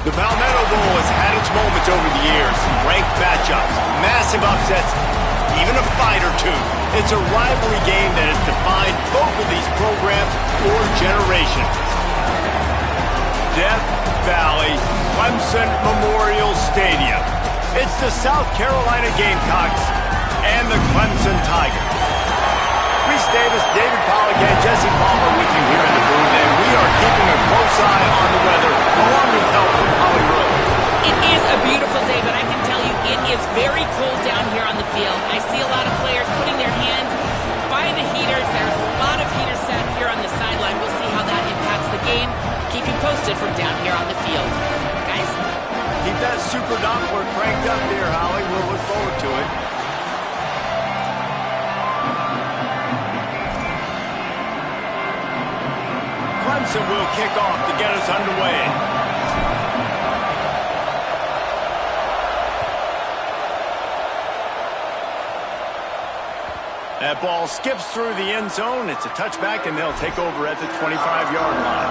The Palmetto Bowl has had its moments over the years. Ranked matchups, massive upsets, even a fight or two. It's a rivalry game that has defined both of these programs for generations. Death Valley Clemson Memorial Stadium. It's the South Carolina Gamecocks and the Clemson Tigers. Reese Davis, David Pollack, and Jesse Palmer with you here in the booth, and we are keeping a close eye on the weather, along with help from Holly Rowe. It is a beautiful day, but I can tell you it is very cold down here on the field. I see a lot of players putting their hands by the heaters. There's a lot of heaters set here on the sideline. We'll see how that impacts the game. Keep you posted from down here on the field. Guys? Keep that super Doppler cranked up there, Holly. We'll look forward to it. Clemson will kick off to get us underway. That ball skips through the end zone. It's a touchback, and they'll take over at the 25-yard line.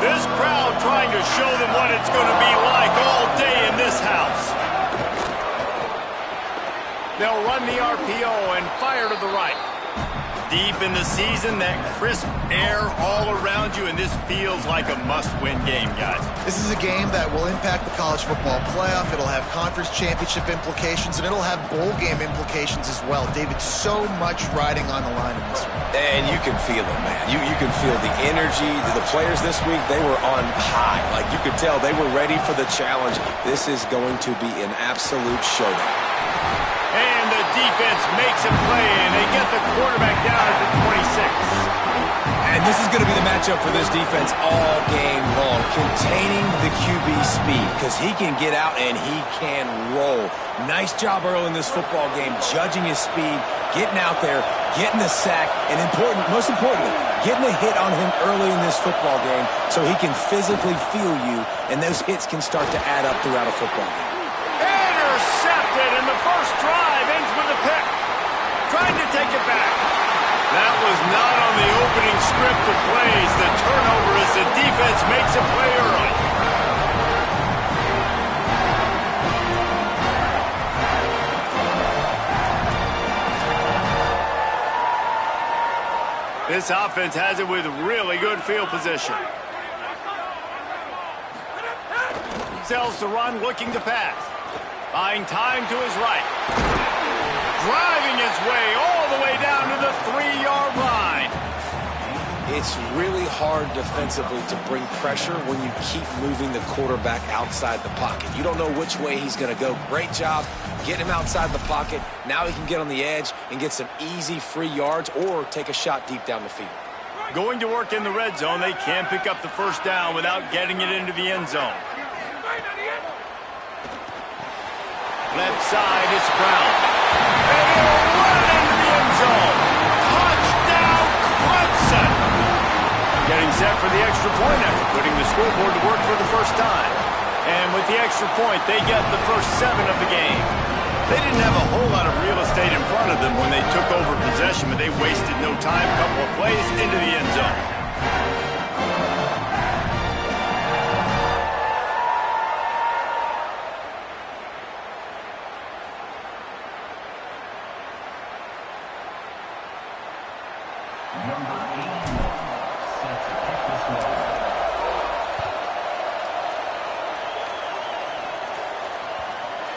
This crowd trying to show them what it's going to be like all day in this house. They'll run the RPO and fire to the right. Deep in the season, that crisp air all around you, and this feels like a must-win game, guys. This is a game that will impact the college football playoff. It'll have conference championship implications, and it'll have bowl game implications as well. David, so much riding on the line in this one. And you can feel it, man. You can feel the energy. The players this week, they were on high. Like, you could tell they were ready for the challenge. This is going to be an absolute showdown. And the defense makes a play, and they get the quarterback down at the 26. And this is going to be the matchup for this defense all game long, containing the QB speed, because he can get out and he can roll. Nice job early in this football game, judging his speed, getting out there, getting the sack, and most importantly, getting a hit on him early in this football game so he can physically feel you, and those hits can start to add up throughout a football game. Intercepted, and the first drive ends with a pick. Trying to take it back. That was not on the opening script of plays. The turnover as the defense makes a play early. This offense has it with really good field position. Sells to run, looking to pass. Buying time to his right. Driving his way all the way down to the 3-yard line. It's really hard defensively to bring pressure when you keep moving the quarterback outside the pocket. You don't know which way he's going to go. Great job getting him outside the pocket. Now he can get on the edge and get some easy free yards or take a shot deep down the field. Going to work in the red zone. They can't pick up the first down without getting it into the end zone. Left side, it's Brown. And he'll run into the end zone. Touchdown, Clemson! Getting set for the extra point after putting the scoreboard to work for the first time. And with the extra point, they get the first 7 of the game. They didn't have a whole lot of real estate in front of them when they took over possession, but they wasted no time. Couple of plays into the end zone.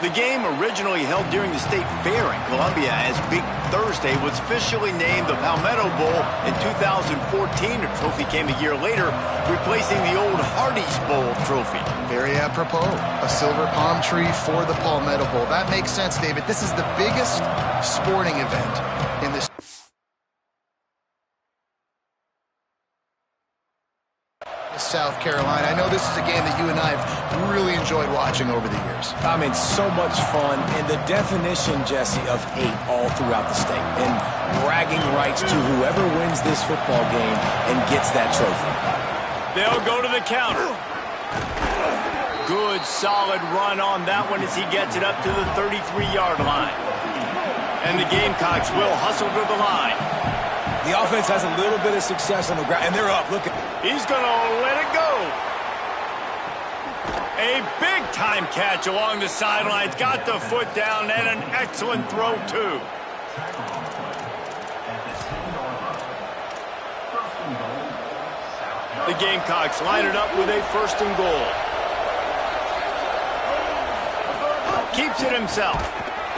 The game, originally held during the State Fair in Columbia as Big Thursday, was officially named the Palmetto Bowl in 2014. The trophy came a year later, replacing the old Hardee's Bowl trophy. Very apropos. A silver palm tree for the Palmetto Bowl. That makes sense, David. This is the biggest sporting event in this. South Carolina. I know this is a game that you and I have really enjoyed watching over the years. I mean, so much fun, and the definition, Jesse, of hate all throughout the state, and bragging rights to whoever wins this football game and gets that trophy. They'll go to the counter. Good, solid run on that one as he gets it up to the 33-yard line. And the Gamecocks will hustle to the line. The offense has a little bit of success on the ground, and they're up. Look at. He's going to let it go. A big-time catch along the sidelines. Got the foot down, and an excellent throw, too. The Gamecocks line it up with a 1st and goal. Keeps it himself.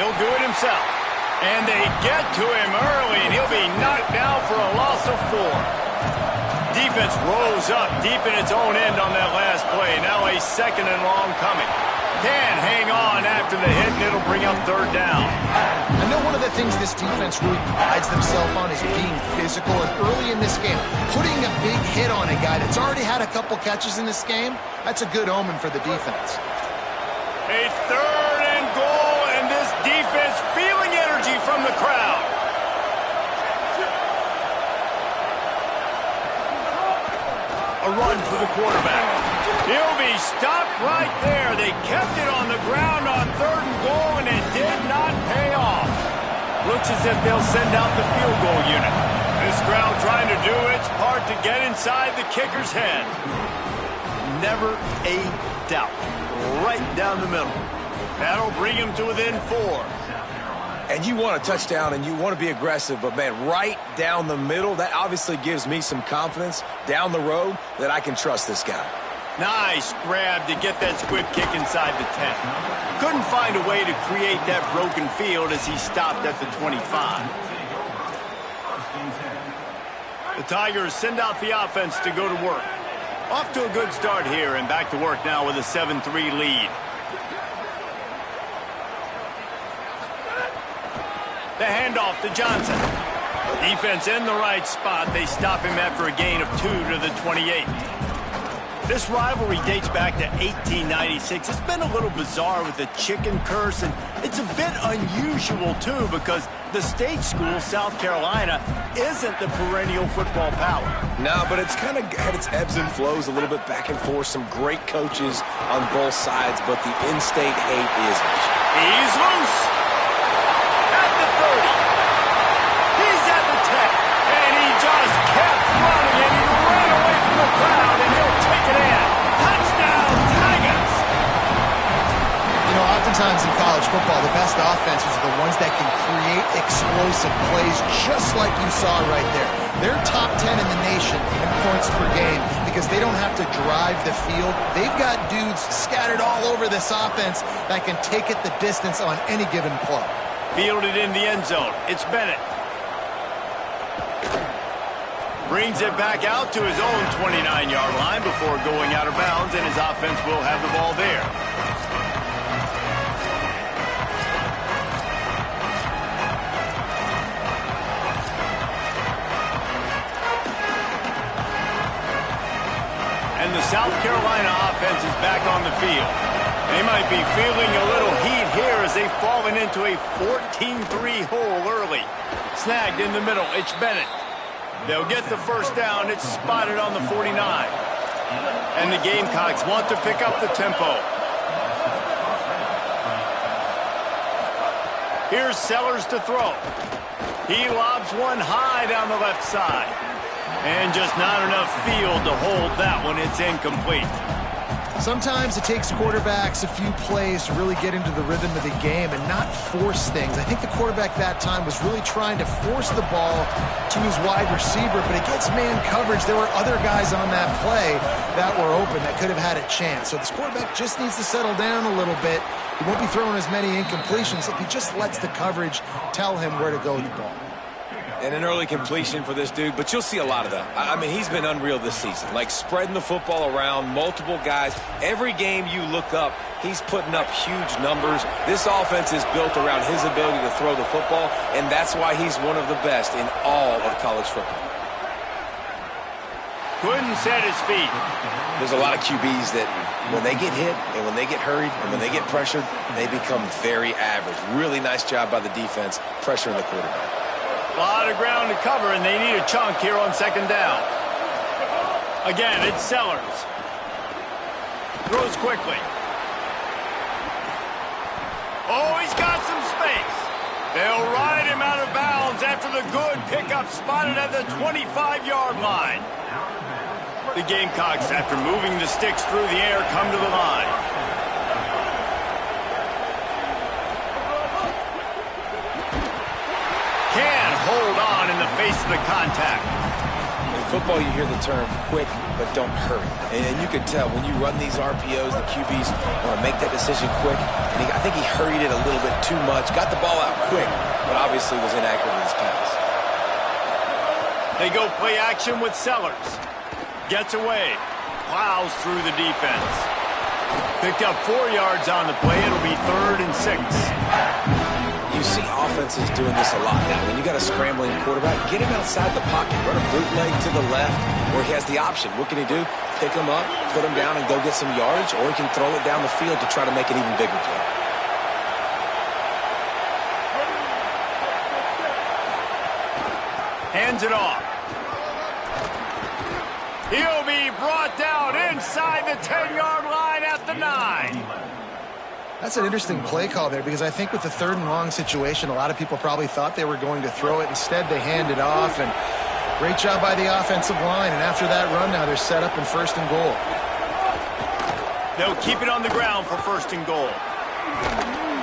He'll do it himself. And they get to him early, and he'll be knocked down for a loss of 4. Defense rose up deep in its own end on that last play. Now a 2nd and long coming. Can hang on after the hit, and it'll bring up 3rd down. I know one of the things this defense really prides themselves on is being physical. And early in this game, putting a big hit on a guy that's already had a couple catches in this game, that's a good omen for the defense. A 3rd and goal, and this defense feeling energy from the crowd. A run for the quarterback. He'll be stopped right there. They kept it on the ground on 3rd and goal, and it did not pay off. Looks as if they'll send out the field goal unit. This crowd trying to do its part to get inside the kicker's head. Never a doubt. Right down the middle. That'll bring him to within 4. And you want a touchdown, and you want to be aggressive, but, man, right down the middle, that obviously gives me some confidence down the road that I can trust this guy. Nice grab to get that squib kick inside the 10. Couldn't find a way to create that broken field as he stopped at the 25. The Tigers send out the offense to go to work. Off to a good start here, and back to work now with a 7-3 lead. The handoff to Johnson. Defense in the right spot. They stop him after a gain of 2 to the 28. This rivalry dates back to 1896. It's been a little bizarre with the chicken curse, and it's a bit unusual, too, because the state school, South Carolina, isn't the perennial football power. No, but it's kind of had its ebbs and flows, a little bit back and forth. Some great coaches on both sides, but the in-state hate is. He's loose. At the 30. He's at the 10. And he just kept running, and he ran away from the crowd, and he'll take it in. Touchdown, Tigers! You know, oftentimes in college football, the best offenses are the ones that can create explosive plays just like you saw right there. They're top 10 in the nation in points per game because they don't have to drive the field. They've got dudes scattered all over this offense that can take it the distance on any given play. Fielded in the end zone. It's Bennett. Brings it back out to his own 29-yard line before going out of bounds, and his offense will have the ball there. And the South Carolina offense is back on the field. They might be feeling a little heat here as they've fallen into a 14-3 hole early. Snagged in the middle. It's Bennett. They'll get the 1st down. It's spotted on the 49. And the Gamecocks want to pick up the tempo. Here's Sellers to throw. He lobs one high down the left side. And just not enough field to hold that one. It's incomplete. Sometimes it takes quarterbacks a few plays to really get into the rhythm of the game and not force things. I think the quarterback that time was really trying to force the ball to his wide receiver, but against man coverage, there were other guys on that play that were open that could have had a chance. So this quarterback just needs to settle down a little bit. He won't be throwing as many incompletions if he just lets the coverage tell him where to go with the ball. And an early completion for this dude, but you'll see a lot of that. I mean, he's been unreal this season, like spreading the football around, multiple guys. Every game you look up, he's putting up huge numbers. This offense is built around his ability to throw the football, and that's why he's one of the best in all of college football. Couldn't set his feet. There's a lot of QBs that when they get hit and when they get hurried and when they get pressured, they become very average. Really nice job by the defense pressuring the quarterback. A lot of ground to cover, and they need a chunk here on 2nd down. Again, it's Sellers. Throws quickly. Oh, he's got some space. They'll ride him out of bounds after the good pickup spotted at the 25-yard line. The Gamecocks, after moving the sticks through the air, come to the line. Can hold on in the face of the contact. In football, you hear the term quick, but don't hurry. And you can tell when you run these RPOs, the QBs want to make that decision quick. And I think he hurried it a little bit too much. Got the ball out quick, but obviously was inaccurate with his pass. They go play action with Sellers. Gets away. Plows through the defense. Picked up 4 yards on the play. It'll be 3rd and 6. You see offenses doing this a lot now. When you got a scrambling quarterback, get him outside the pocket. Run a bootleg to the left where he has the option. What can he do? Pick him up, put him down, and go get some yards, or he can throw it down the field to try to make an even bigger play. Hands it off. He'll be brought down inside the 10-yard line at the 9. That's an interesting play call there because I think with the 3rd and long situation, a lot of people probably thought they were going to throw it. Instead, they hand it off, and great job by the offensive line. And after that run, now they're set up in 1st and goal. They'll keep it on the ground for 1st and goal.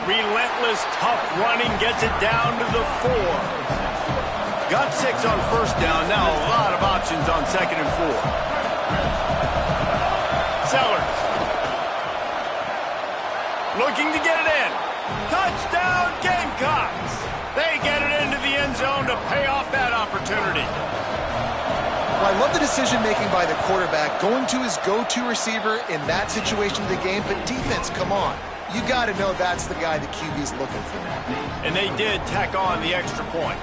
Relentless, tough running gets it down to the 4. Got 6 on 1st down. Now a lot of options on 2nd and 4. Sellers. Looking to get it in. Touchdown, Gamecocks. They get it into the end zone to pay off that opportunity. Well, I love the decision-making by the quarterback, going to his go-to receiver in that situation of the game. But defense, come on. You got to know that's the guy the QB's looking for. And they did tack on the extra point.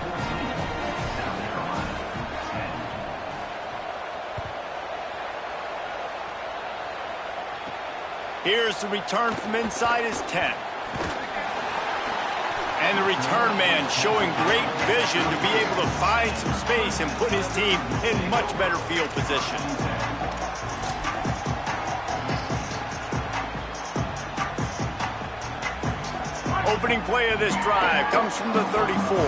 Here's the return from inside his 10. And the return man showing great vision to be able to find some space and put his team in much better field position. Opening play of this drive comes from the 34.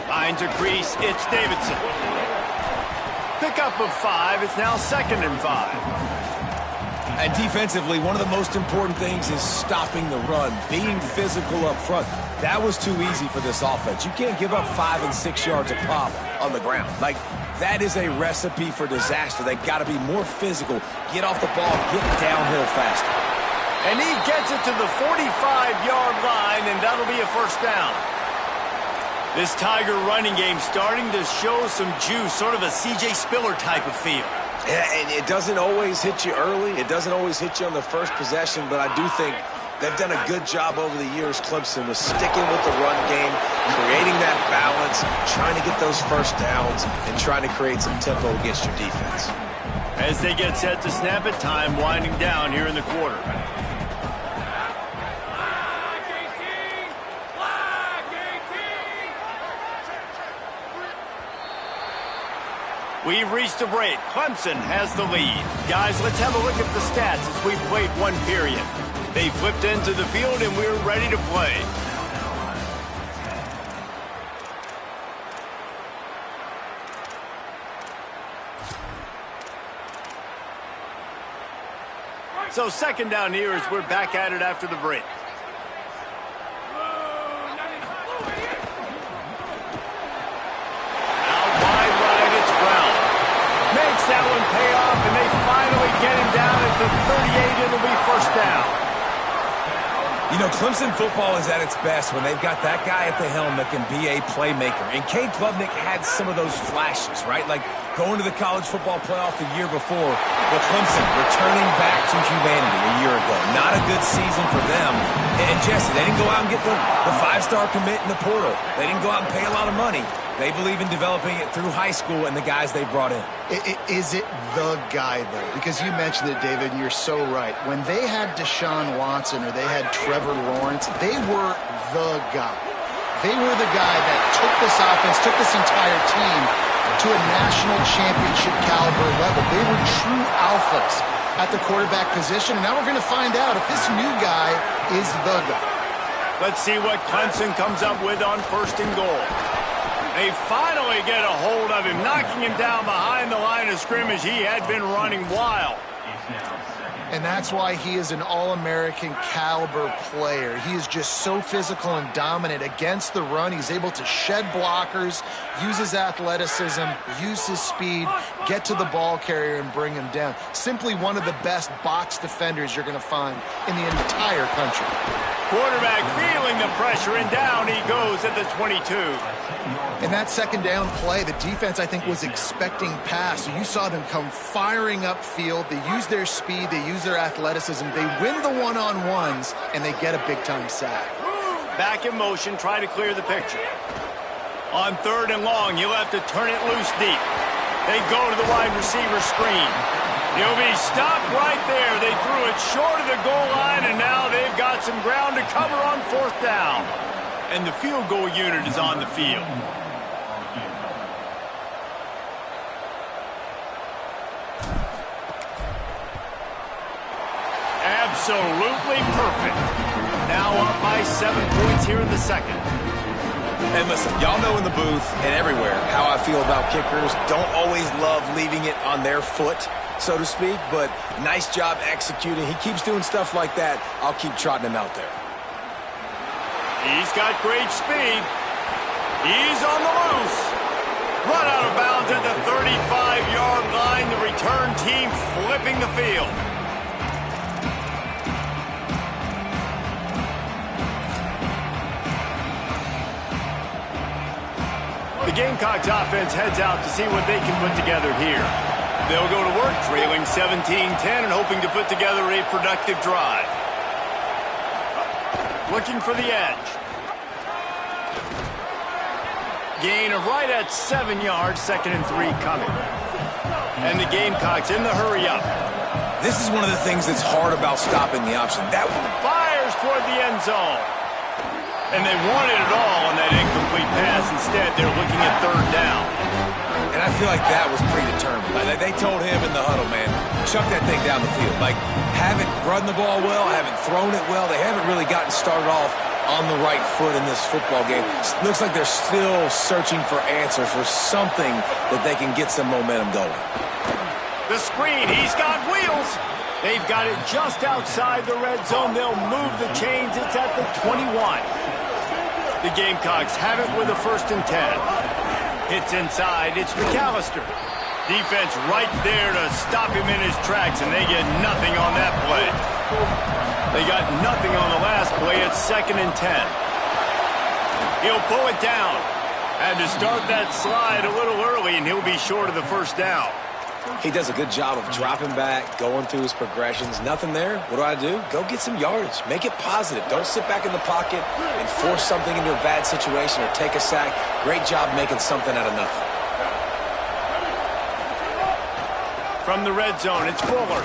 Finds a crease, it's Davidson. Pickup of 5, it's now 2nd and 5. And defensively, one of the most important things is stopping the run, being physical up front. That was too easy for this offense. You can't give up 5 and 6 yards a pop on the ground. Like, that is a recipe for disaster. They got to be more physical, get off the ball, get downhill faster. And he gets it to the 45-yard line, and that'll be a 1st down. This Tiger running game starting to show some juice, sort of a C.J. Spiller type of feel. Yeah, and it doesn't always hit you early. It doesn't always hit you on the first possession, but I do think they've done a good job over the years, Clemson, with sticking with the run game, creating that balance, trying to get those 1st downs, and trying to create some tempo against your defense. As they get set to snap it, time winding down here in the quarter. We've reached a break. Clemson has the lead. Guys, let's have a look at the stats as we've played 1 period. They flipped into the field and we're ready to play. So 2nd down here as we're back at it after the break. That one pay off, and they finally get him down at the 38. It'll be 1st down. You know, Clemson football is at its best when they've got that guy at the helm that can be a playmaker. And Cade Klubnik had some of those flashes, right? Like going to the college football playoff the year before, but Clemson returning back to humanity a year ago. Not a good season for them. And Jesse, they didn't go out and get the 5-star commit in the portal. They didn't go out and pay a lot of money. They believe in developing it through high school and the guys they've brought in. Is it the guy, though? Because you mentioned it, David, and you're so right. When they had Deshaun Watson or they had Trevor Lawrence, they were the guy. They were the guy that took this offense, took this entire team to a national championship caliber level. They were true alphas at the quarterback position, and now we're going to find out if this new guy is the guy. Let's see what Clemson comes up with on 1st and goal. They finally get a hold of him, knocking him down behind the line of scrimmage. He had been running wild. And that's why he is an All-American caliber player. He is just so physical and dominant against the run. He's able to shed blockers, use his athleticism, use his speed, get to the ball carrier and bring him down. Simply one of the best box defenders you're going to find in the entire country. Quarterback feeling the pressure, and down he goes at the 22. In that second down play, the defense, I think, was expecting pass. So you saw them come firing upfield. They use their speed. They use their athleticism. They win the one-on-ones, and they get a big-time sack. Back in motion, try to clear the picture. On 3rd and long, you'll have to turn it loose deep. They go to the wide receiver screen. He'll be stopped right there. They threw it short of the goal line, and now they've got some ground to cover on 4th down. And the field goal unit is on the field. Absolutely perfect. Now up by 7 points here in the second. And listen, y'all know in the booth and everywhere how I feel about kickers. Don't always love leaving it on their foot, so to speak, but nice job executing. He keeps doing stuff like that. I'll keep trotting him out there. He's got great speed. He's on the loose. Run out of bounds at the 35-yard line. The return team flipping the field. The Gamecocks offense heads out to see what they can put together here. They'll go to work trailing 17-10 and hoping to put together a productive drive. Looking for the edge. Gain of right at 7 yards, 2nd and 3 coming. And the Gamecocks in the hurry up. This is one of the things that's hard about stopping the option. That fires toward the end zone. And they wanted it all on that incomplete pass. Instead, they're looking at 3rd down. And I feel like that was predetermined. Like, they told him in the huddle, man, chuck that thing down the field. Like, haven't run the ball well, haven't thrown it well. They haven't really gotten started off on the right foot in this football game. Looks like they're still searching for answers, for something that they can get some momentum going. The screen, he's got wheels. They've got it just outside the red zone. They'll move the chains. It's at the 21. The Gamecocks have it with a 1st and 10. Hits inside. It's McAllister. Defense right there to stop him in his tracks, and they get nothing on that play. They got nothing on the last play. It's 2nd and 10. He'll pull it down. Had to start that slide a little early, and he'll be short of the 1st down. He does a good job of dropping back, going through his progressions. Nothing there. What do? Go get some yardage. Make it positive. Don't sit back in the pocket and force something into a bad situation or take a sack. Great job making something out of nothing. From the red zone, it's Fuller.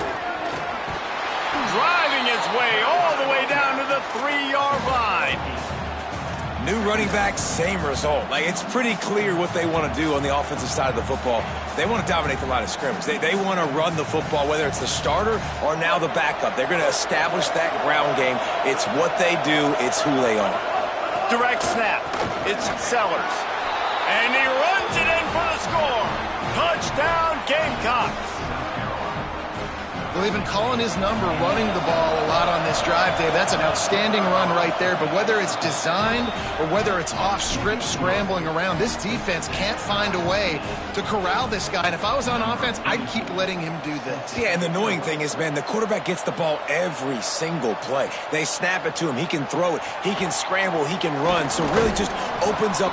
Driving his way all the way down to the 3-yard line. New running back, same result. Like, it's pretty clear what they want to do on the offensive side of the football. They want to dominate the line of scrimmage. They want to run the football, whether it's the starter or now the backup. They're going to establish that ground game. It's what they do. It's who they are. Direct snap. It's Sellers. And he runs it in for the score. Touchdown, Gamecocks. Well, they've been calling his number, running the ball a lot on this drive, Dave. That's an outstanding run right there. But whether it's designed or whether it's off script scrambling around, this defense can't find a way to corral this guy. And if I was on offense, I'd keep letting him do this. Yeah, and the annoying thing is, man, the quarterback gets the ball every single play. They snap it to him. He can throw it. He can scramble. He can run. So it really just opens up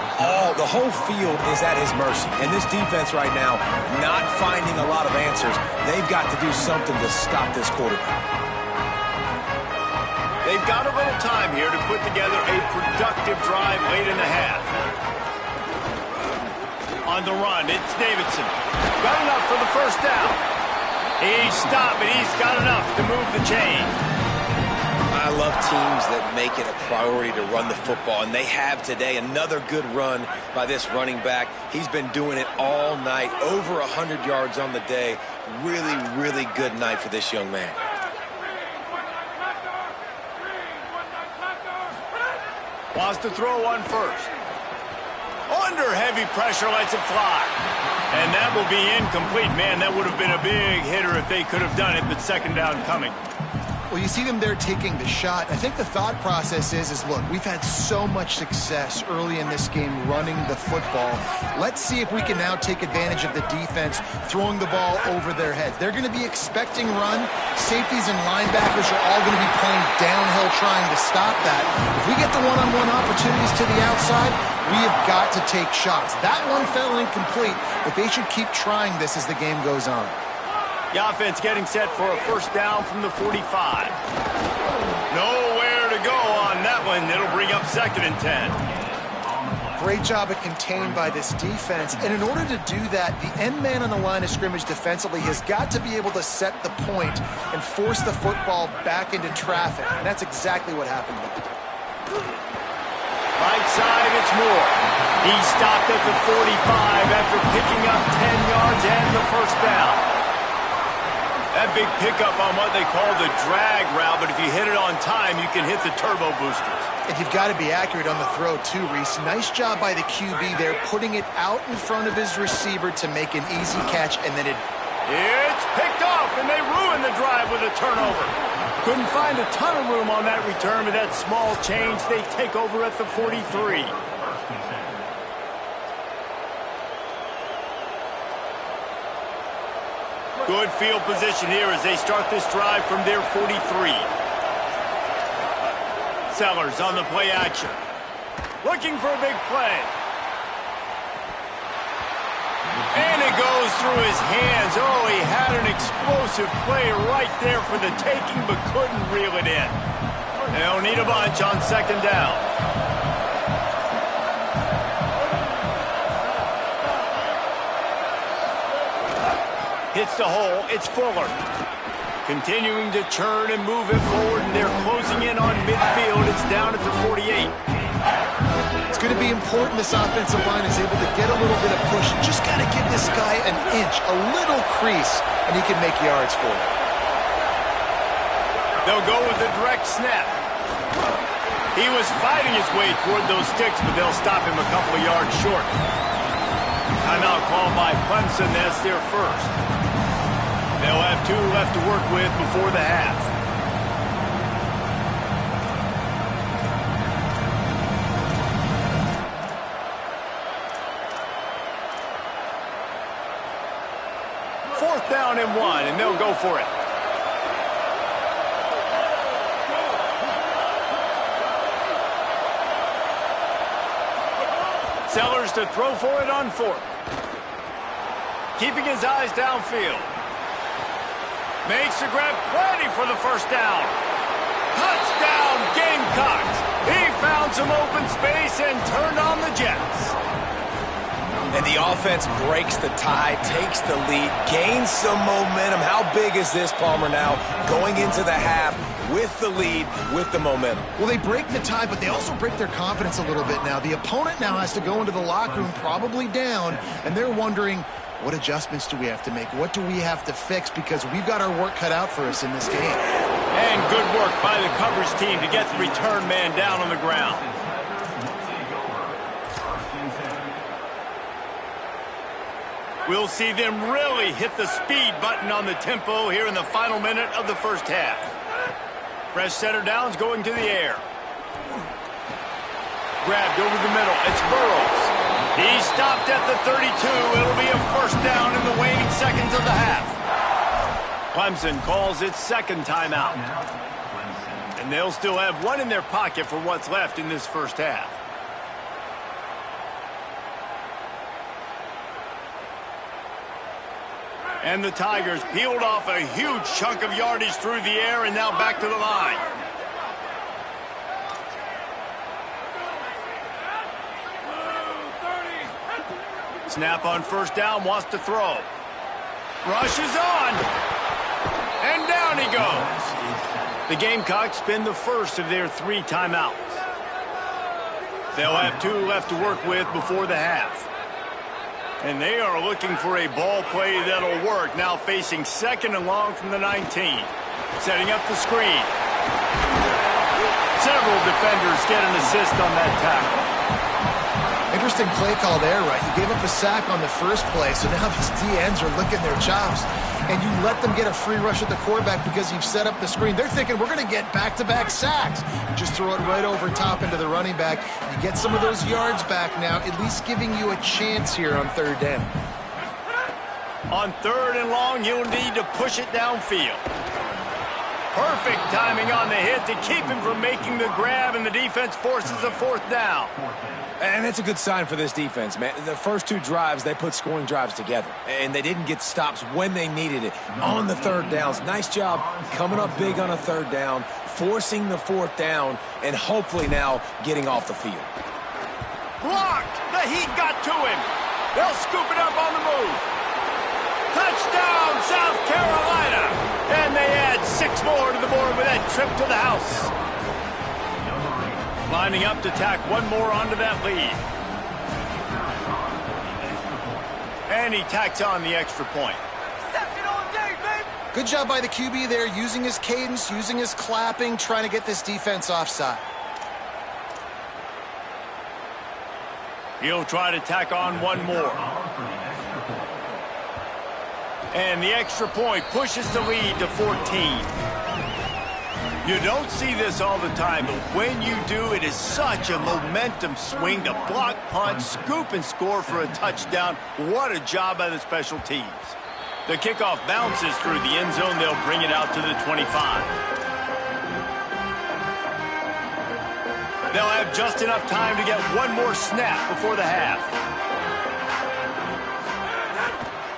the whole field is at his mercy. And this defense right now, not finding a lot of answers. They've got to do something to stop this quarterback. They've got a little time here to put together a productive drive late in the half. On the run, it's Davidson. Got enough for the 1st down. He stopped, but he's got enough to move the chain. I love teams that make it a priority to run the football, and they have today. Another good run by this running back. He's been doing it all night, over 100 yards on the day. Really, really good night for this young man. Wants to throw one first. Under heavy pressure, lets it fly. And that will be incomplete. Man, that would have been a big hitter if they could have done it, but second down coming. Well, you see them there taking the shot. I think the thought process is look, we've had so much success early in this game running the football. Let's see if we can now take advantage of the defense throwing the ball over their heads. They're going to be expecting run. Safeties and linebackers are all going to be playing downhill trying to stop that. If we get the one-on-one opportunities to the outside, we have got to take shots. That one fell incomplete, but they should keep trying this as the game goes on. The offense getting set for a first down from the 45. Nowhere to go on that one. It'll bring up 2nd and 10. Great job of contained by this defense. And in order to do that, the end man on the line of scrimmage defensively has got to be able to set the point and force the football back into traffic. And that's exactly what happened. Right side, it's Moore. He stopped at the 45 after picking up 10 yards and the first down. That big pickup on what they call the drag route, but if you hit it on time, you can hit the turbo boosters. And you've got to be accurate on the throw too, Reese. Nice job by the QB there, putting it out in front of his receiver to make an easy catch, and then it's picked off, and they ruin the drive with a turnover. Couldn't find a ton of room on that return, but that small change, they take over at the 43. Good field position here as they start this drive from their 43. Sellers on the play action. Looking for a big play. And it goes through his hands. Oh, he had an explosive play right there for the taking, but couldn't reel it in. They don't need a bunch on 2nd down. Hits the hole, it's Fuller. Continuing to churn and move it forward, and they're closing in on midfield. It's down at the 48. It's going to be important this offensive line is able to get a little bit of push. Just got to give this guy an inch, a little crease, and he can make yards for it. They'll go with a direct snap. He was fighting his way toward those sticks, but they'll stop him a couple of yards short. Timeout called by Clemson. That's their first. They'll have 2 left to work with before the half. Fourth down and 1, and they'll go for it. Sellers to throw for it on 4th. Keeping his eyes downfield. Makes the grab, plenty for the first down. Touchdown, Gamecocks. He found some open space and turned on the Jets. And the offense breaks the tie, takes the lead, gains some momentum. How big is this, Palmer, now going into the half with the lead, with the momentum? Well, they break the tie, but they also break their confidence a little bit now. The opponent now has to go into the locker room probably down, and they're wondering, what adjustments do we have to make? What do we have to fix? Because we've got our work cut out for us in this game. And good work by the coverage team to get the return man down on the ground. We'll see them really hit the speed button on the tempo here in the final minute of the first half. Fresh center downs going to the air. Grabbed over the middle. It's Burrows. He stopped at the 32. It'll be a first down in the waning seconds of the half. Clemson calls its 2nd timeout. And they'll still have 1 in their pocket for what's left in this first half. And the Tigers peeled off a huge chunk of yardage through the air and now back to the line. Snap on first down, wants to throw. Rush is on. And down he goes. The Gamecocks spend the first of their 3 timeouts. They'll have 2 left to work with before the half. And they are looking for a ball play that'll work. Now facing 2nd and long from the 19. Setting up the screen. Several defenders get an assist on that tackle. Interesting play call there, right? You gave up a sack on the first play, so now these DNs are licking their chops. And you let them get a free rush at the quarterback because you've set up the screen. They're thinking, we're going to get back-to-back sacks. Just throw it right over top into the running back. You get some of those yards back now, at least giving you a chance here on 3rd down. On 3rd and long, you'll need to push it downfield. Perfect timing on the hit to keep him from making the grab, and the defense forces a 4th down. And that's a good sign for this defense, man. The first 2 drives, they put scoring drives together. And they didn't get stops when they needed it. On the 3rd downs, nice job coming up big on a 3rd down, forcing the 4th down, and hopefully now getting off the field. Blocked! The heat got to him. They'll scoop it up on the move. Touchdown, South Carolina! And they add 6 more to the board with that trip to the house. Lining up to tack 1 more onto that lead. And he tacks on the extra point. Good job by the QB there, using his cadence, using his clapping, trying to get this defense offside. He'll try to tack on 1 more. And the extra point pushes the lead to 14. You don't see this all the time, but when you do, it is such a momentum swing to block, punt, scoop, and score for a touchdown. What a job by the special teams. The kickoff bounces through the end zone. They'll bring it out to the 25. They'll have just enough time to get 1 more snap before the half.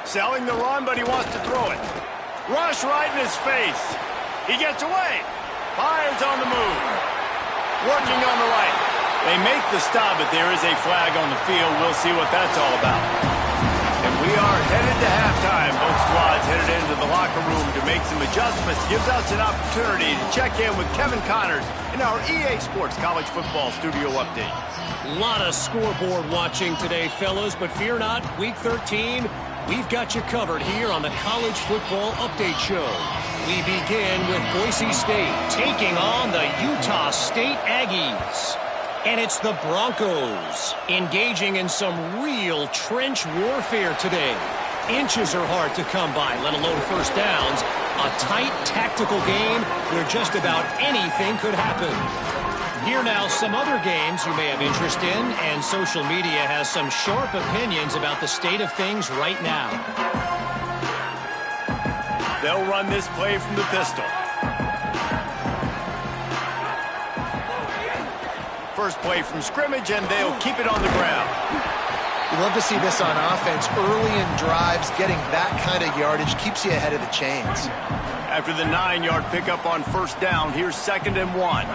Selling the run, but he wants to throw it. Rush right in his face. He gets away. Fires on the move. Working on the right. They make the stop, but there is a flag on the field. We'll see what that's all about. And we are headed to halftime. Both squads headed into the locker room to make some adjustments. Gives us an opportunity to check in with Kevin Connors in our EA Sports College Football Studio Update. A lot of scoreboard watching today, fellas, but fear not, Week 13, we've got you covered here on the College Football Update Show. We begin with Boise State taking on the Utah State Aggies. And it's the Broncos engaging in some real trench warfare today. Inches are hard to come by, let alone first downs. A tight tactical game where just about anything could happen. Here now, some other games you may have interest in, and social media has some sharp opinions about the state of things right now. They'll run this play from the pistol. First play from scrimmage, and they'll keep it on the ground. You love to see this on offense. Early in drives, getting that kind of yardage keeps you ahead of the chains. After the 9-yard pickup on first down, here's 2nd and 1.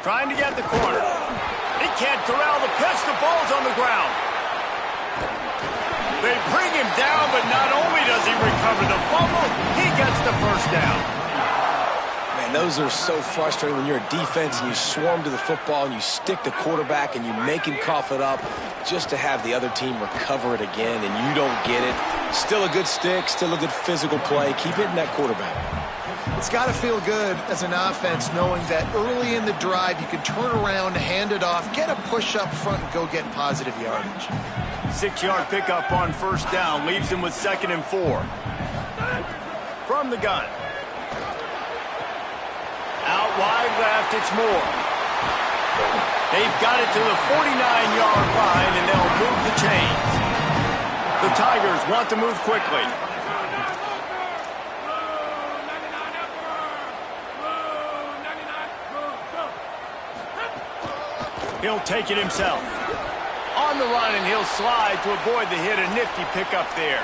Trying to get the corner. He can't corral the pitch. The ball's on the ground. They bring him down, but not only does he recover the fumble, he gets the first down. Man, those are so frustrating when you're a defense and you swarm to the football and you stick the quarterback and you make him cough it up just to have the other team recover it again and you don't get it. Still a good stick, still a good physical play. Keep hitting that quarterback. It's got to feel good as an offense knowing that early in the drive you can turn around, hand it off, get a push up front, and go get positive yardage. 6-yard pickup on first down leaves him with 2nd and 4. From the gun. Out wide left, it's Moore. They've got it to the 49-yard line, and they'll move the chains. The Tigers want to move quickly. He'll take it himself. On the run, and he'll slide to avoid the hit. A nifty pickup there.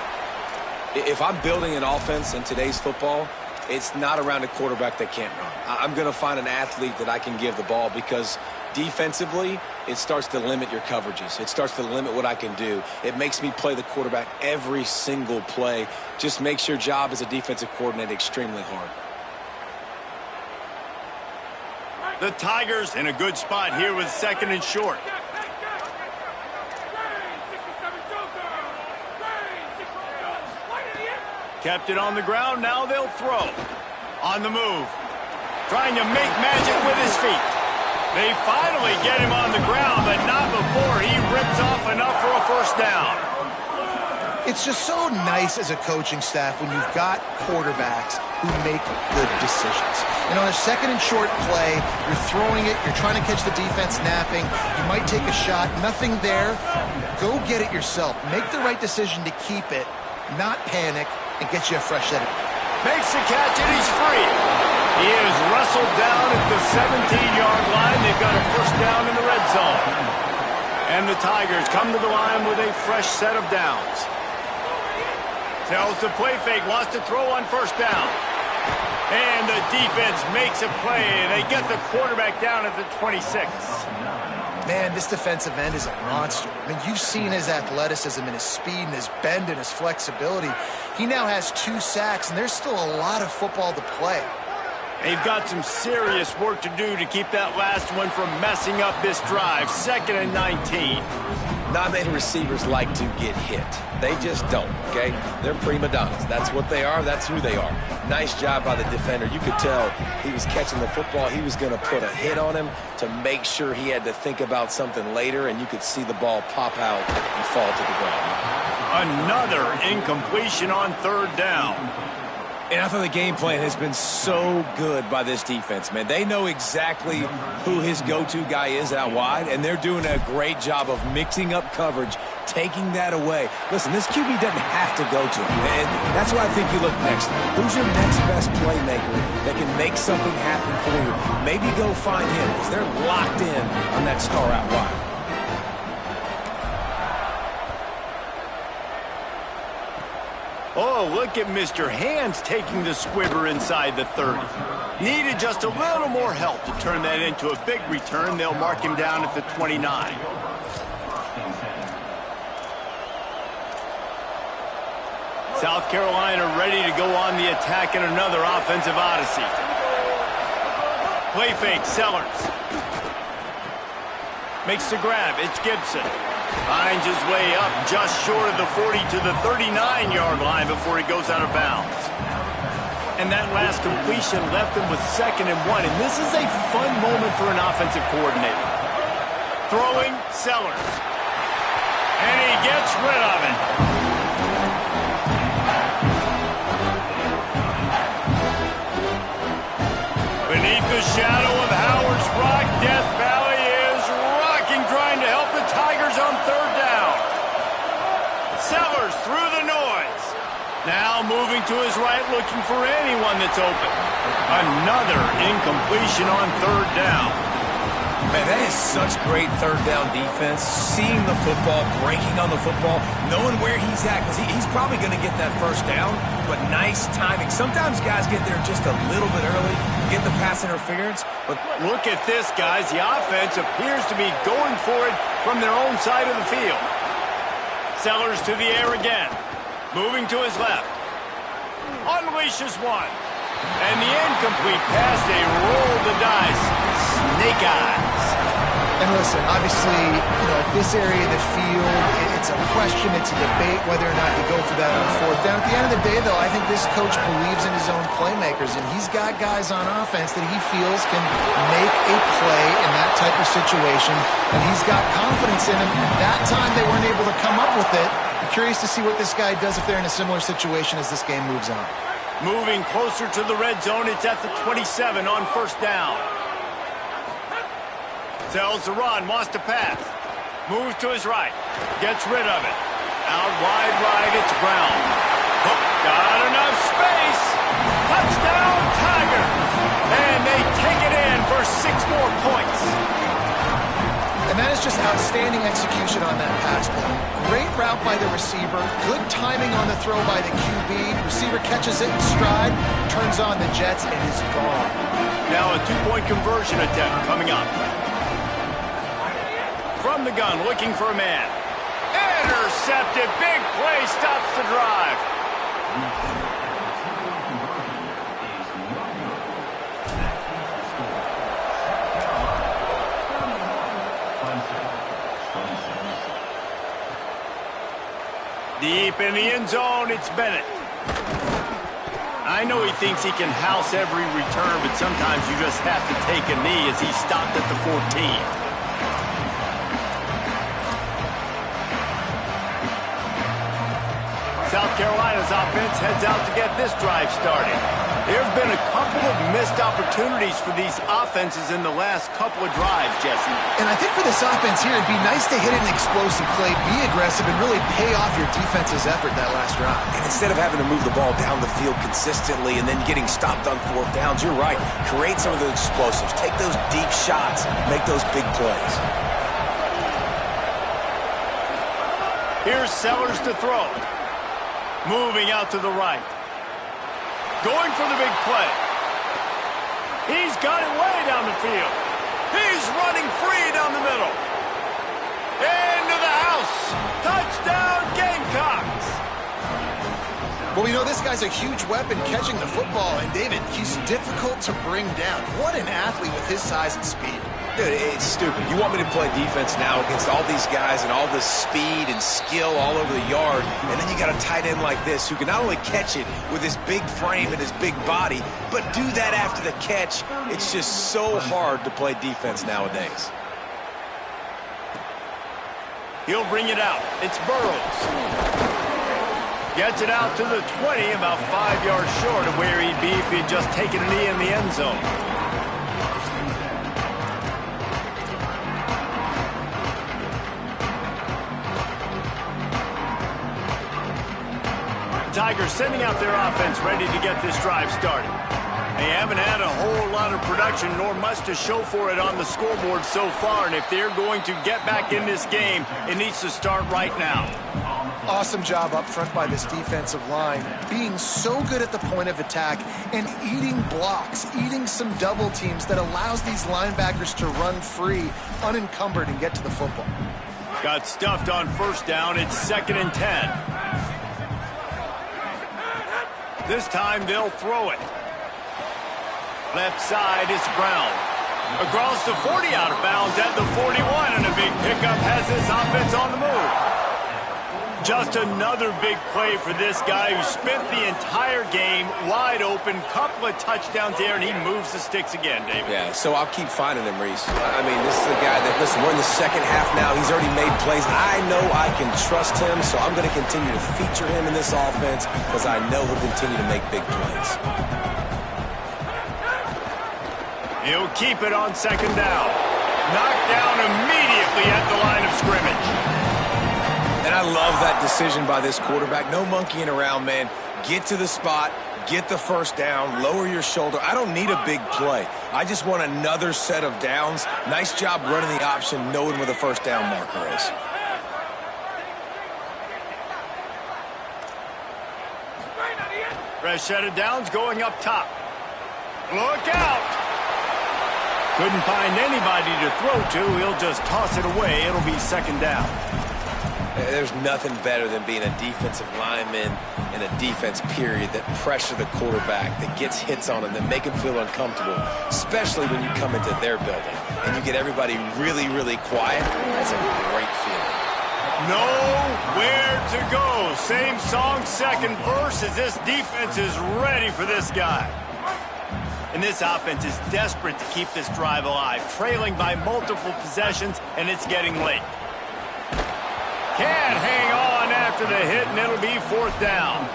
If I'm building an offense in today's football, it's not around a quarterback that can't run. I'm going to find an athlete that I can give the ball because Defensively, it starts to limit your coverages. It starts to limit what I can do. It makes me play the quarterback every single play. Just makes your job as a defensive coordinator extremely hard. The Tigers in a good spot here with 2nd and short. Kept it on the ground. Now they'll throw. On the move. Trying to make magic with his feet. They finally get him on the ground, but not before he rips off enough for a first down. It's just so nice as a coaching staff when you've got quarterbacks who make good decisions. And on a 2nd and short play, you're throwing it, you're trying to catch the defense napping, you might take a shot, nothing there. Go get it yourself. Make the right decision to keep it, not panic, and get you a fresh set. Makes the catch, and he's free. He is wrestled down at the 17-yard line. They've got a first down in the red zone. And the Tigers come to the line with a fresh set of downs. Tells the play fake, wants to throw on first down. And the defense makes a play. They get the quarterback down at the 26. Man, this defensive end is a monster. I mean, you've seen his athleticism and his speed and his bend and his flexibility. He now has 2 sacks, and there's still a lot of football to play. They've got some serious work to do to keep that last one from messing up this drive. 2nd and 19. Not many receivers like to get hit. They just don't, okay? They're prima donnas. That's what they are. That's who they are. Nice job by the defender. You could tell he was catching the football. He was going to put a hit on him to make sure he had to think about something later, and you could see the ball pop out and fall to the ground. Another incompletion on 3rd down. And I thought the game plan has been so good by this defense, man. They know exactly who his go-to guy is out wide, and they're doing a great job of mixing up coverage, taking that away. Listen, this QB doesn't have to go to him, and that's why I think you look next. Who's your next best playmaker that can make something happen for you? Maybe go find him, because they're locked in on that star out wide. Oh, look at Mr. Hands taking the squibber inside the 30. Needed just a little more help to turn that into a big return. They'll mark him down at the 29. South Carolina ready to go on the attack in another offensive odyssey. Play fake, Sellers. Makes the grab, it's Gibson. Finds his way up just short of the 40 to the 39-yard line before he goes out of bounds. And that last completion left him with 2nd and 1. And this is a fun moment for an offensive coordinator. Throwing, Sellers. And he gets rid of it. Beneath the shadow of Howard's Rock, Death Valley is rocking, trying to help the Tigers on 3rd down. Sellers through the noise. Now moving to his right, looking for anyone that's open. Another incompletion on 3rd down. Man, that is such great 3rd down defense. Seeing the football, breaking on the football, knowing where he's at, because he's probably going to get that first down, but nice timing. Sometimes guys get there just a little bit early, get the pass interference. But look at this, guys. The offense appears to be going for it from their own side of the field. Sellers to the air again. Moving to his left. Unleashes one. And the incomplete pass, they roll the dice. Snake eyes. And listen, obviously, at this area of the field, it's a question, it's a debate whether or not you go for that on 4th down. At the end of the day, though, I think this coach believes in his own playmakers, and he's got guys on offense that he feels can make a play in that type of situation, and he's got confidence in them. That time, they weren't able to come up with it. I'm curious to see what this guy does if they're in a similar situation as this game moves on. Moving closer to the red zone, it's at the 27 on 1st down. Tells the run, wants to pass. Moves to his right. Gets rid of it. Out wide right, it's Brown. Got enough space. Touchdown, Tigers. And they take it in for 6 more points. And that is just outstanding execution on that pass play. Great route by the receiver. Good timing on the throw by the QB. Receiver catches it in stride, turns on the jets, and is gone. Now a 2-point conversion attempt coming up. from the gun, looking for a man. Intercepted. Big play stops the drive. Deep in the end zone, it's Bennett. I know he thinks he can house every return, but sometimes you just have to take a knee as he stopped at the 14. South Carolina's offense heads out to get this drive started. There's been a couple of missed opportunities for these offenses in the last couple of drives, Jesse. And I think for this offense here, it'd be nice to hit an explosive play, be aggressive, and really pay off your defense's effort that last drive. And instead of having to move the ball down the field consistently and then getting stopped on fourth downs, you're right. Create some of those explosives. Take those deep shots. Make those big plays. Here's Sellers to throw. Moving out to the right. Going for the big play. He's got it way down the field. He's running free down the middle. Into the house. Touchdown, Gamecocks. Well, you know, this guy's a huge weapon catching the football, and David, he's difficult to bring down. What an athlete with his size and speed. Dude, it's stupid. You want me to play defense now against all these guys and all this speed and skill all over the yard, and then you got a tight end like this who can not only catch it with his big frame and his big body, but do that after the catch. It's just so hard to play defense nowadays. He'll bring it out. It's Burrows. Gets it out to the 20, about 5 yards short of where he'd be if he'd just taken a knee in the end zone. Tigers sending out their offense ready to get this drive started. They haven't had a whole lot of production nor much to show for it on the scoreboard so far, and if they're going to get back in this game, it needs to start right now. Awesome job up front by this defensive line, being so good at the point of attack and eating blocks, eating some double teams that allows these linebackers to run free, unencumbered, and get to the football. Got stuffed on first down. It's 2nd and 10. This time they'll throw it. Left side, it's Brown. Across the 40, out of bounds at the 41, and a big pickup has this offense on the move. Just another big play for this guy who spent the entire game wide open, couple of touchdowns there, and he moves the sticks again, David. Yeah, so I'll keep finding him, Reese. I mean, this is a guy that, listen, we're in the second half now. He's already made plays. I know I can trust him, so I'm going to continue to feature him in this offense because I know he'll continue to make big plays. He'll keep it on 2nd down. Knocked down immediately at the line of scrimmage. And I love that decision by this quarterback. No monkeying around, man. Get to the spot, get the first down, lower your shoulder. I don't need a big play. I just want another set of downs. Nice job running the option, knowing where the first down marker is. Fresh set of downs going up top. Look out! Couldn't find anybody to throw to. He'll just toss it away. It'll be 2nd down. There's nothing better than being a defensive lineman in a defense period that pressure the quarterback, that gets hits on him, that make him feel uncomfortable, especially when you come into their building and you get everybody really, really quiet. That's a great feeling. Nowhere to go. Same song, second verse, as this defense is ready for this guy. And this offense is desperate to keep this drive alive, trailing by multiple possessions, and it's getting late. Can't hang on after the hit, and it'll be 4th down.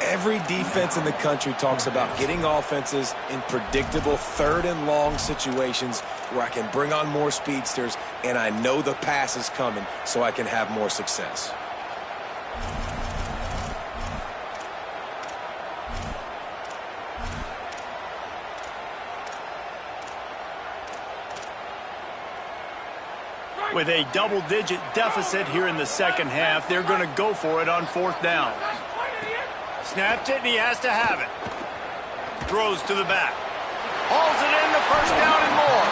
Every defense in the country talks about getting offenses in predictable 3rd and long situations where I can bring on more speedsters and I know the pass is coming so I can have more success. With a double-digit deficit here in the second half, they're going to go for it on 4th down. Snaps it, and he has to have it. Throws to the back. Hauls it in, the first down and more.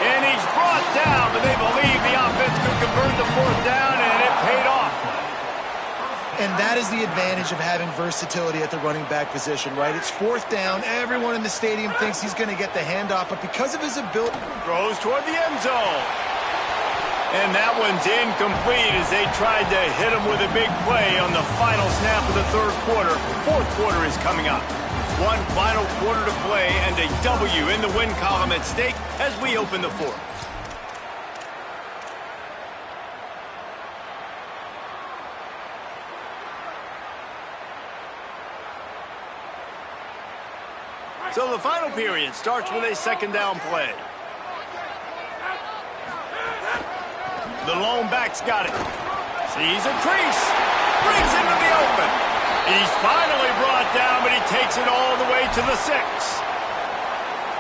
And he's brought down, but they believe the offense could convert the fourth down, and it paid off. And that is the advantage of having versatility at the running back position, right? It's fourth down. Everyone in the stadium thinks he's going to get the handoff, but because of his ability... Throws toward the end zone. And that one's incomplete as they tried to hit him with a big play on the final snap of the third quarter. Fourth quarter is coming up. One final quarter to play and a W in the win column at stake as we open the fourth. So the final period starts with a second down play. The lone back's got it. Sees a crease. Brings him to the open. He's finally brought down, but he takes it all the way to the 6.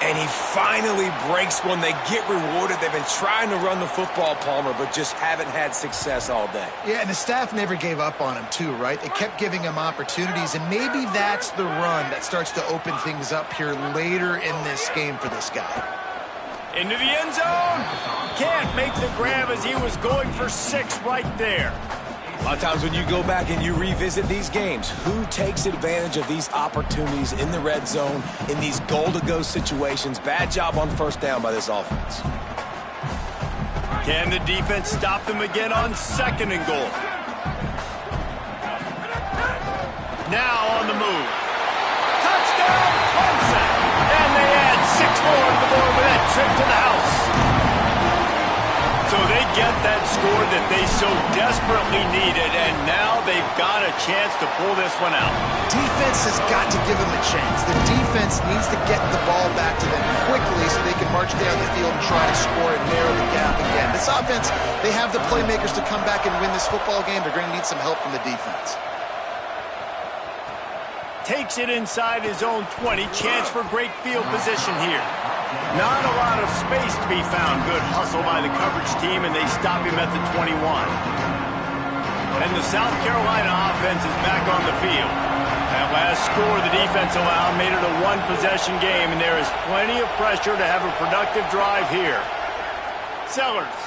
And he finally breaks one. They get rewarded. They've been trying to run the football, Palmer, but just haven't had success all day. Yeah, and the staff never gave up on him, too, right? They kept giving him opportunities, and maybe that's the run that starts to open things up here later in this game for this guy. Into the end zone. Can't make the grab as he was going for 6 right there. A lot of times when you go back and you revisit these games, who takes advantage of these opportunities in the red zone, in these goal-to-go situations? Bad job on first down by this offense. Can the defense stop them again on second and goal? Now on the move. Touchdown, Clemson! And they add 6 more to the board with that trip to the house. So they get that score that they so desperately needed, and now they've got a chance to pull this one out. Defense has got to give them a chance. The defense needs to get the ball back to them quickly so they can march down the field and try to score and narrow the gap again. This offense, they have the playmakers to come back and win this football game. They're going to need some help from the defense. Takes it inside his own 20. Chance for great field position here. Not a lot of space to be found. Good hustle by the coverage team, and they stop him at the 21. And the South Carolina offense is back on the field. That last score the defense allowed made it a one-possession game, and there is plenty of pressure to have a productive drive here. Sellers.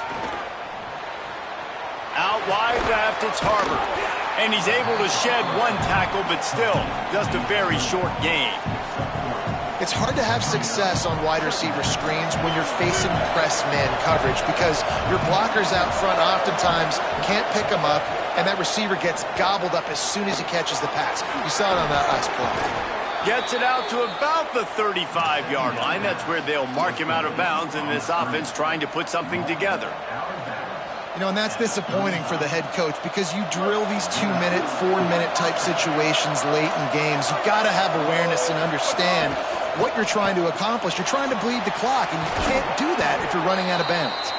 Out wide left, it's Harbor. And he's able to shed one tackle, but still, just a very short gain. It's hard to have success on wide receiver screens when you're facing press man coverage because your blockers out front oftentimes can't pick them up, and that receiver gets gobbled up as soon as he catches the pass. You saw it on that last play. Gets it out to about the 35-yard line. That's where they'll mark him out of bounds, and this offense trying to put something together. You know, and that's disappointing for the head coach because you drill these 2-minute, 4-minute type situations late in games. You've got to have awareness and understand what you're trying to accomplish. You're trying to bleed the clock, and you can't do that if you're running out of bounds.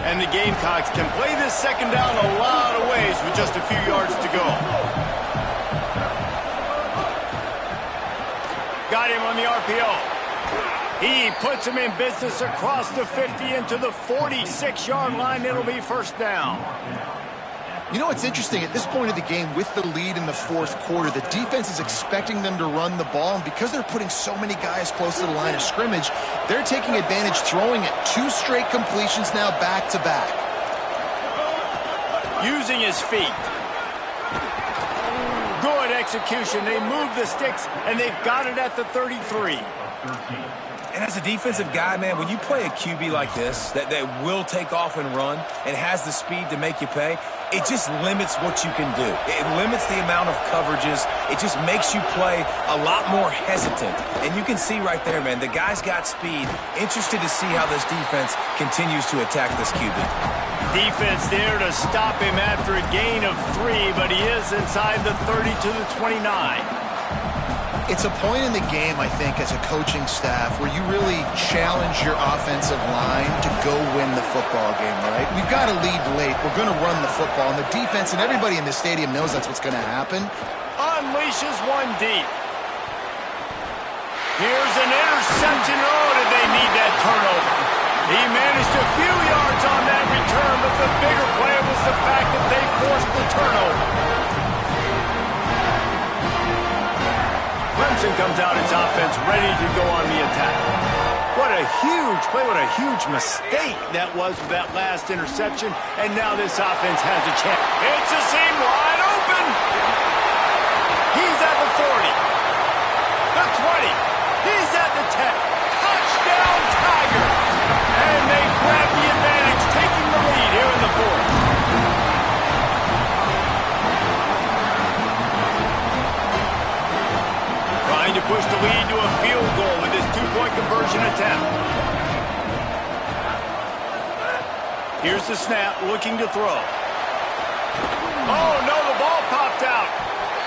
And the Gamecocks can play this second down a lot of ways with just a few yards to go. Got him on the RPO. He puts him in business across the 50 into the 46-yard line. It'll be first down. You know what's interesting? At this point of the game, with the lead in the fourth quarter, the defense is expecting them to run the ball, and because they're putting so many guys close to the line of scrimmage, they're taking advantage, throwing it 2 straight completions now back-to-back. Using his feet. Good execution. They move the sticks, and they've got it at the 33. And as a defensive guy, man, when you play a QB like this that will take off and run and has the speed to make you pay, it just limits what you can do. It limits the amount of coverages. It just makes you play a lot more hesitant. And you can see right there, man, the guy's got speed. Interested to see how this defense continues to attack this QB. Defense there to stop him after a gain of 3, but he is inside the 30 to the 29. It's a point in the game, I think, as a coaching staff where you really challenge your offensive line to go win the football game, right? We've got to lead late. We're going to run the football, and the defense and everybody in the stadium knows that's what's going to happen. Unleashes one deep. Here's an interception. Oh, did they need that turnover? He managed a few yards on that return, but the bigger play was the fact that they forced the turnover. Clemson comes out its offense ready to go on the attack. What a huge play, what a huge mistake that was with that last interception, and now this offense has a chance. It's a seam wide open. He's at the 40, the 20, he's at the 10. Touchdown, Tiger! And they grab the advantage, taking the lead here in the fourth. Trying to push the lead to a field goal with this two-point conversion attempt. Here's the snap, looking to throw. Oh, no, the ball popped out.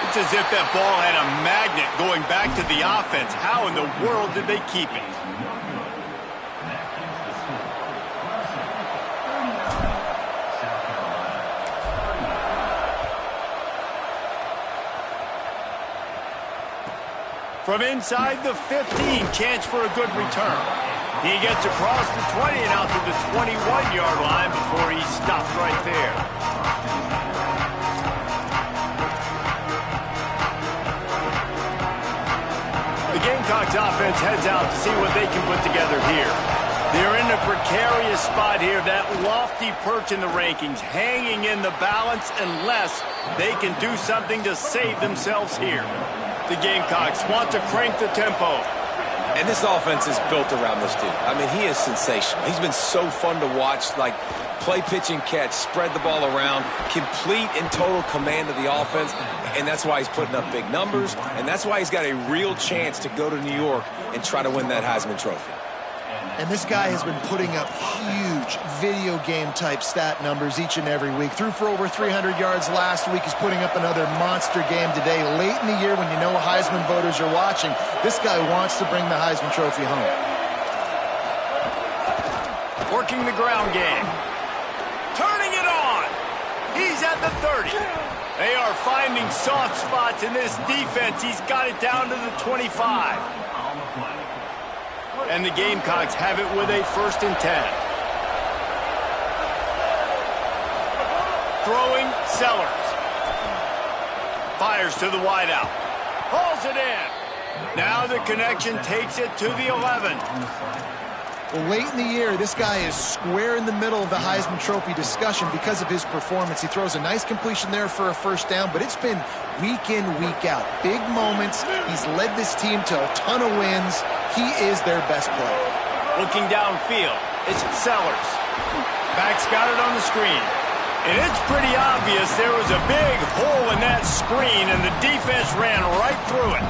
It's as if that ball had a magnet going back to the offense. How in the world did they keep it? From inside the 15, chance for a good return. He gets across the 20 and out to the 21-yard line before he stops right there. The Gamecocks offense heads out to see what they can put together here. They're in a precarious spot here, that lofty perch in the rankings, hanging in the balance unless they can do something to save themselves here. The Gamecocks want to crank the tempo. And this offense is built around this dude. I mean, he is sensational. He's been so fun to watch, like play, pitch, and catch, spread the ball around, complete and total command of the offense, and that's why he's putting up big numbers, and that's why he's got a real chance to go to New York and try to win that Heisman Trophy. And this guy has been putting up huge video game-type stat numbers each and every week. Threw for over 300 yards last week. He's putting up another monster game today. Late in the year when you know Heisman voters are watching, this guy wants to bring the Heisman Trophy home. Working the ground game. Turning it on. He's at the 30. They are finding soft spots in this defense. He's got it down to the 25. And the Gamecocks have it with a 1st and 10. Throwing, Sellers. Fires to the wideout. Hauls it in. Now the connection takes it to the 11. Well, late in the year, this guy is square in the middle of the Heisman Trophy discussion because of his performance. He throws a nice completion there for a 1st down, but it's been week in, week out. Big moments. He's led this team to a ton of wins. He is their best player. Looking downfield, it's Sellers. Back's got it on the screen. And it's pretty obvious there was a big hole in that screen, and the defense ran right through it.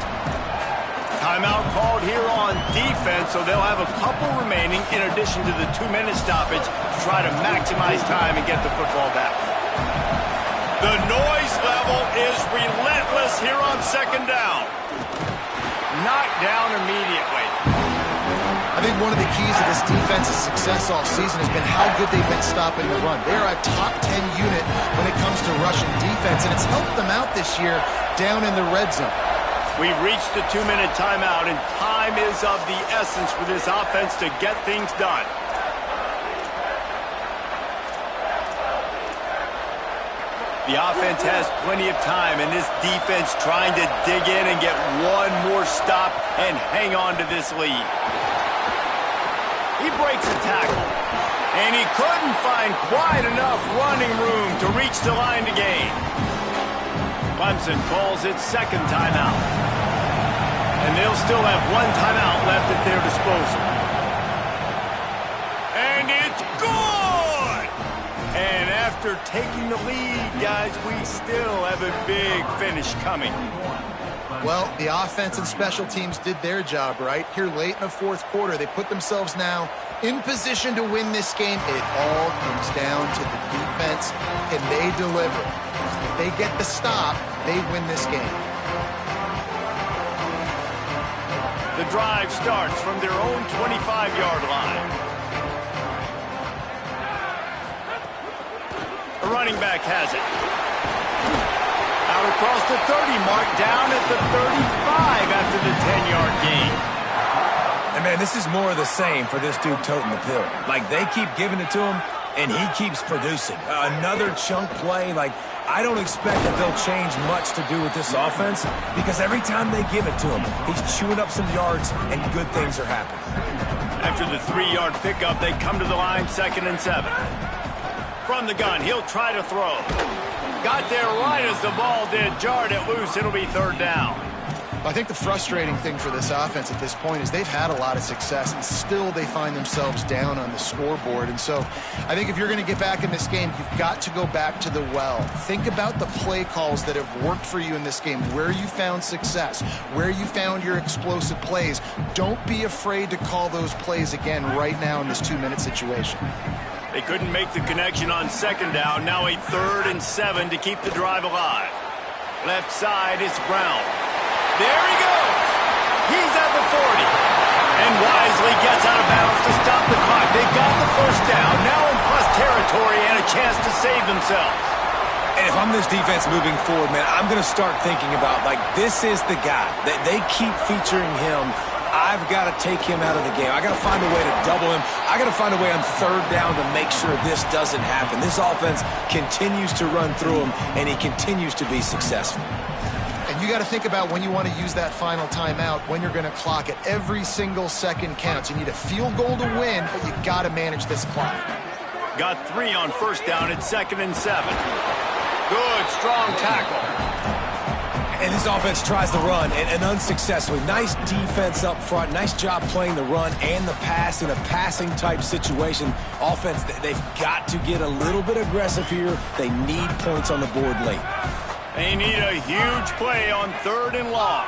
Timeout called here on defense, so they'll have a couple remaining in addition to the 2-minute stoppage to try to maximize time and get the football back. The noise level is relentless here on 2nd down. Knocked down immediately. I think one of the keys to this defense's success all season has been how good they've been stopping the run. They're a top 10 unit when it comes to rushing defense, and it's helped them out this year down in the red zone. We've reached the 2-minute timeout, and time is of the essence for this offense to get things done. The offense has plenty of time, and this defense trying to dig in and get one more stop and hang on to this lead. He breaks a tackle, and he couldn't find quite enough running room to reach the line to gain. Clemson calls its 2nd timeout. And they'll still have 1 timeout left at their disposal. And it's good! And after taking the lead, guys, we still have a big finish coming. Well, the offense and special teams did their job, right? Here late in the 4th quarter, they put themselves now in position to win this game. It all comes down to the defense. Can they deliver? If they get the stop, they win this game. The drive starts from their own 25-yard line. The running back has it. Out across the 30 mark, down at the 35 after the 10-yard gain. And Man, this is more of the same for this dude toting the pill. Like, they keep giving it to him, and he keeps producing. Another chunk play, like, I don't expect that they'll change much to do with this offense because every time they give it to him, he's chewing up some yards and good things are happening. After the 3-yard pickup, they come to the line, 2nd and 7. From the gun, he'll try to throw. Got there right as the ball did, jarred it loose. It'll be 3rd down. I think the frustrating thing for this offense at this point is they've had a lot of success, and still they find themselves down on the scoreboard. And so I think if you're going to get back in this game, you've got to go back to the well. Think about the play calls that have worked for you in this game, where you found success, where you found your explosive plays. Don't be afraid to call those plays again right now in this 2-minute situation. They couldn't make the connection on 2nd down. Now a 3rd and 7 to keep the drive alive. Left side, it's Brown. There he goes. He's at the 40. And wisely gets out of bounds to stop the clock. They got the 1st down. Now in plus territory and a chance to save themselves. And if I'm this defense moving forward, man, I'm going to start thinking about, like, this is the guy. They keep featuring him. I've got to take him out of the game. I got to find a way to double him. I got to find a way on 3rd down to make sure this doesn't happen. This offense continues to run through him, and he continues to be successful. And you got to think about when you want to use that final timeout, when you're going to clock it. Every single second counts. You need a field goal to win, but you got to manage this clock. Got 3 on 1st down at 2nd and 7. Good, strong tackle. And this offense tries to run, and unsuccessfully. Nice defense up front. Nice job playing the run and the pass in a passing-type situation. Offense, they've got to get a little bit aggressive here. They need points on the board late. They need a huge play on 3rd and long.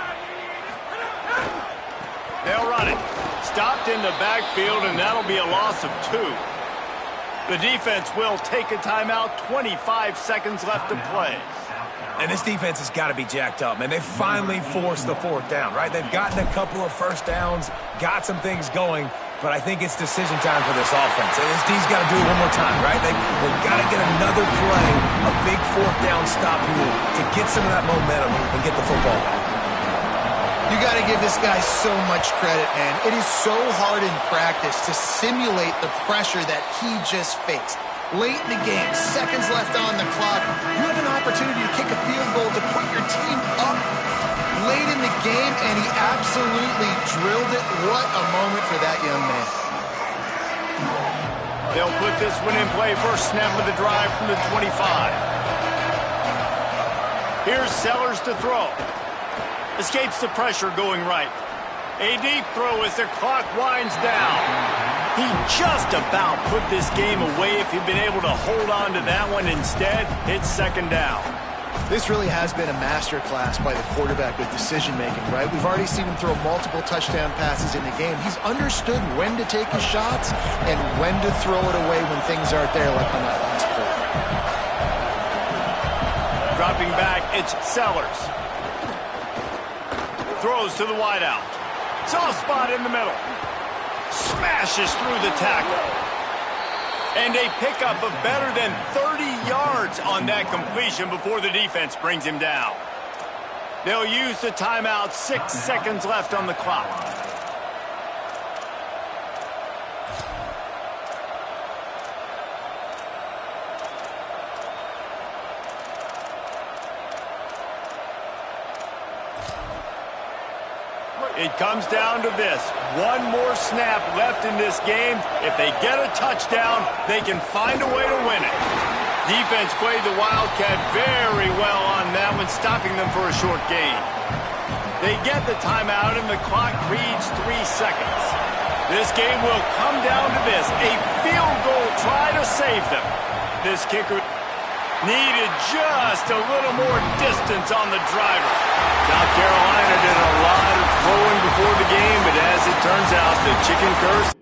They'll run it. Stopped in the backfield, and that'll be a loss of 2. The defense will take a timeout. 25 seconds left to play. And this defense has got to be jacked up, man. They finally forced the 4th down, right? They've gotten a couple of 1st downs, got some things going, but I think it's decision time for this offense. And this D's got to do it one more time, right? They've got to get another play, a big 4th down stop here to get some of that momentum and get the football back. You got to give this guy so much credit, man. It is so hard in practice to simulate the pressure that he just faced. Late in the game, seconds left on the clock, you have an opportunity to kick a field goal to put your team up late in the game, and he absolutely drilled it. What a moment for that young man. They'll put this one in play. First snap of the drive from the 25. Here's Sellers to throw. Escapes the pressure going right. A deep throw as the clock winds down. He just about put this game away if he'd been able to hold on to that one. Instead, it's 2nd down. This really has been a masterclass by the quarterback with decision-making, right? We've already seen him throw multiple touchdown passes in the game. He's understood when to take his shots and when to throw it away when things aren't there, like on that last play. Dropping back, it's Sellers. Throws to the wideout. Soft spot in the middle. Smashes through the tackle. And a pickup of better than 30 yards on that completion before the defense brings him down. They'll use the timeout. 6 seconds left on the clock. It comes down to this. One more snap left in this game. If they get a touchdown, they can find a way to win it. Defense played the Wildcat very well on that one, stopping them for a short gain. They get the timeout, and the clock reads 3 seconds. This game will come down to this. A field goal try to save them. This kicker needed just a little more distance on the driver. South Carolina did a lot of throwing before the game, but as it turns out, the chicken curse